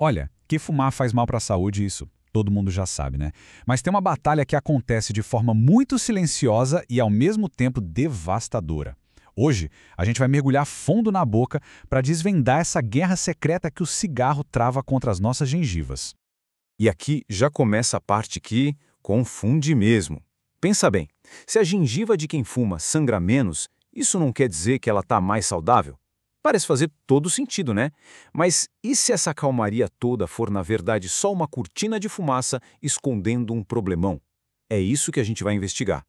Olha, que fumar faz mal para a saúde, isso todo mundo já sabe, né? Mas tem uma batalha que acontece de forma muito silenciosa e ao mesmo tempo devastadora. Hoje, a gente vai mergulhar fundo na boca para desvendar essa guerra secreta que o cigarro trava contra as nossas gengivas. E aqui já começa a parte que confunde mesmo. Pensa bem, se a gengiva de quem fuma sangra menos, isso não quer dizer que ela está mais saudável? Parece fazer todo sentido, né? Mas e se essa calmaria toda for, na verdade, só uma cortina de fumaça escondendo um problemão? É isso que a gente vai investigar.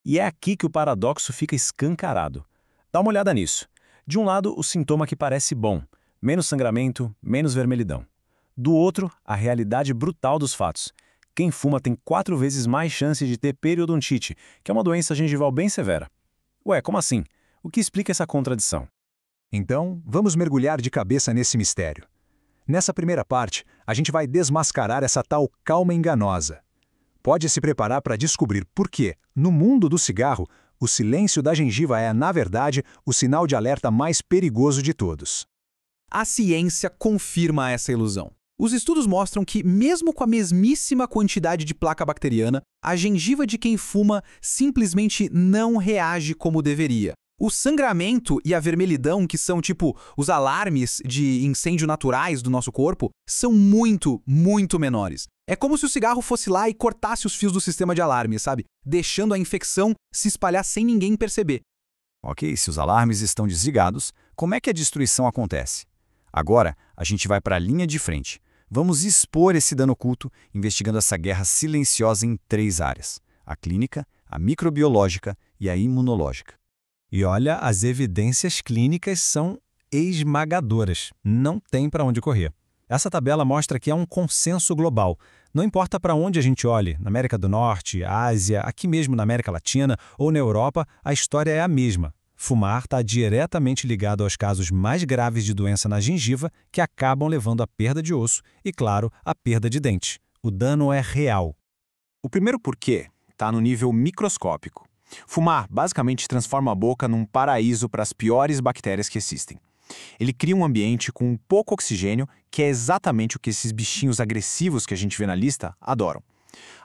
E é aqui que o paradoxo fica escancarado. Dá uma olhada nisso. De um lado, o sintoma que parece bom, menos sangramento, menos vermelhidão. Do outro, a realidade brutal dos fatos. Quem fuma tem 4 vezes mais chance de ter periodontite, que é uma doença gengival bem severa. Ué, como assim? O que explica essa contradição? Então, vamos mergulhar de cabeça nesse mistério. Nessa primeira parte, a gente vai desmascarar essa tal calma enganosa. Pode se preparar para descobrir por que, no mundo do cigarro, o silêncio da gengiva é, na verdade, o sinal de alerta mais perigoso de todos. A ciência confirma essa ilusão. Os estudos mostram que, mesmo com a mesmíssima quantidade de placa bacteriana, a gengiva de quem fuma simplesmente não reage como deveria. O sangramento e a vermelhidão, que são tipo os alarmes de incêndio naturais do nosso corpo, são muito, muito menores. É como se o cigarro fosse lá e cortasse os fios do sistema de alarme, sabe? Deixando a infecção se espalhar sem ninguém perceber. Ok, se os alarmes estão desligados, como é que a destruição acontece? Agora, a gente vai para a linha de frente. Vamos expor esse dano oculto, investigando essa guerra silenciosa em 3 áreas: a clínica, a microbiológica e a imunológica. E olha, as evidências clínicas são esmagadoras. Não tem para onde correr. Essa tabela mostra que é um consenso global. Não importa para onde a gente olhe, na América do Norte, Ásia, aqui mesmo na América Latina ou na Europa, a história é a mesma. Fumar está diretamente ligado aos casos mais graves de doença na gengiva, que acabam levando à perda de osso e, claro, à perda de dente. O dano é real. O primeiro porquê está no nível microscópico. Fumar basicamente transforma a boca num paraíso para as piores bactérias que existem. Ele cria um ambiente com pouco oxigênio, que é exatamente o que esses bichinhos agressivos que a gente vê na lista adoram.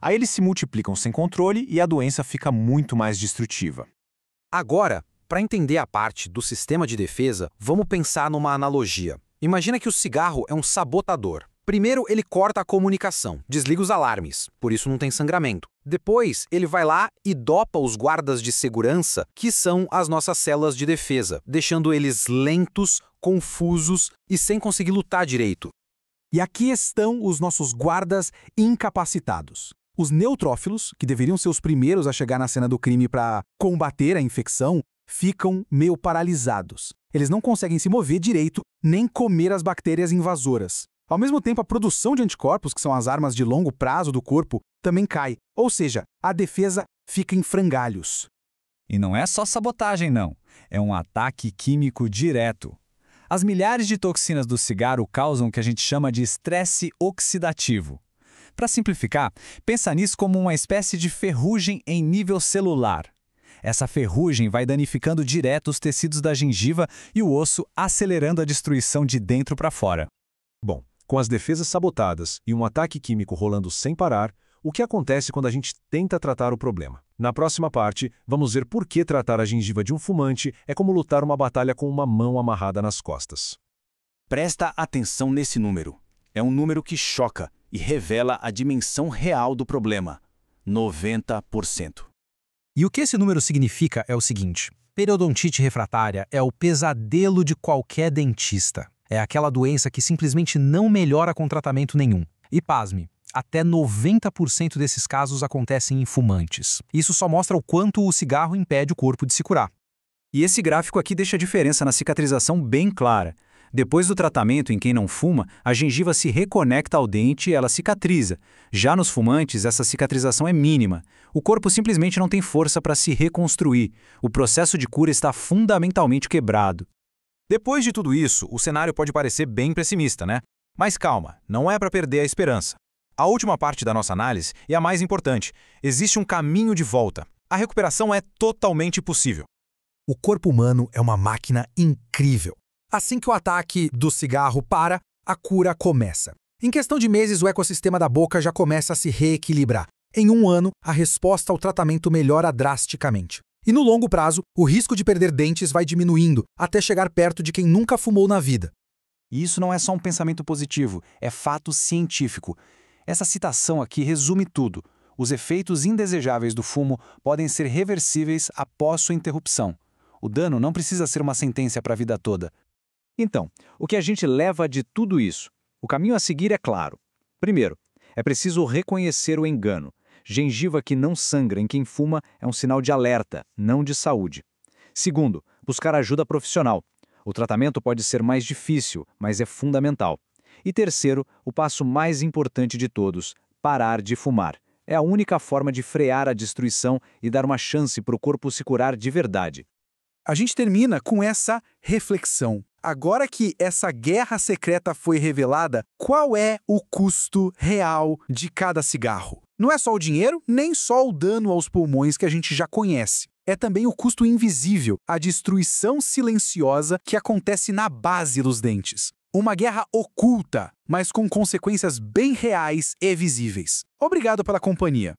Aí eles se multiplicam sem controle e a doença fica muito mais destrutiva. Agora, para entender a parte do sistema de defesa, vamos pensar numa analogia. Imagina que o cigarro é um sabotador. Primeiro, ele corta a comunicação, desliga os alarmes, por isso não tem sangramento. Depois, ele vai lá e dopa os guardas de segurança, que são as nossas células de defesa, deixando eles lentos, confusos e sem conseguir lutar direito. E aqui estão os nossos guardas incapacitados. Os neutrófilos, que deveriam ser os primeiros a chegar na cena do crime para combater a infecção, ficam meio paralisados. Eles não conseguem se mover direito, nem comer as bactérias invasoras. Ao mesmo tempo, a produção de anticorpos, que são as armas de longo prazo do corpo, também cai. Ou seja, a defesa fica em frangalhos. E não é só sabotagem, não. É um ataque químico direto. As milhares de toxinas do cigarro causam o que a gente chama de estresse oxidativo. Para simplificar, pensa nisso como uma espécie de ferrugem em nível celular. Essa ferrugem vai danificando direto os tecidos da gengiva e o osso, acelerando a destruição de dentro para fora. Bom, com as defesas sabotadas e um ataque químico rolando sem parar, o que acontece quando a gente tenta tratar o problema? Na próxima parte, vamos ver por que tratar a gengiva de um fumante é como lutar uma batalha com uma mão amarrada nas costas. Presta atenção nesse número. É um número que choca e revela a dimensão real do problema: 90%. E o que esse número significa é o seguinte: periodontite refratária é o pesadelo de qualquer dentista. É aquela doença que simplesmente não melhora com tratamento nenhum. E pasme, até 90% desses casos acontecem em fumantes. Isso só mostra o quanto o cigarro impede o corpo de se curar. E esse gráfico aqui deixa a diferença na cicatrização bem clara. Depois do tratamento em quem não fuma, a gengiva se reconecta ao dente e ela cicatriza. Já nos fumantes, essa cicatrização é mínima. O corpo simplesmente não tem força para se reconstruir. O processo de cura está fundamentalmente quebrado. Depois de tudo isso, o cenário pode parecer bem pessimista, né? Mas calma, não é para perder a esperança. A última parte da nossa análise é a mais importante. Existe um caminho de volta. A recuperação é totalmente possível. O corpo humano é uma máquina incrível. Assim que o ataque do cigarro para, a cura começa. Em questão de meses, o ecossistema da boca já começa a se reequilibrar. Em um ano, a resposta ao tratamento melhora drasticamente. E no longo prazo, o risco de perder dentes vai diminuindo, até chegar perto de quem nunca fumou na vida. E isso não é só um pensamento positivo, é fato científico. Essa citação aqui resume tudo. Os efeitos indesejáveis do fumo podem ser reversíveis após sua interrupção. O dano não precisa ser uma sentença para a vida toda. Então, o que a gente leva de tudo isso? O caminho a seguir é claro. Primeiro, é preciso reconhecer o engano. Gengiva que não sangra em quem fuma é um sinal de alerta, não de saúde. Segundo, buscar ajuda profissional. O tratamento pode ser mais difícil, mas é fundamental. E terceiro, o passo mais importante de todos, parar de fumar. É a única forma de frear a destruição e dar uma chance para o corpo se curar de verdade. A gente termina com essa reflexão. Agora que essa guerra secreta foi revelada, qual é o custo real de cada cigarro? Não é só o dinheiro, nem só o dano aos pulmões que a gente já conhece. É também o custo invisível, a destruição silenciosa que acontece na base dos dentes. Uma guerra oculta, mas com consequências bem reais e visíveis. Obrigado pela companhia.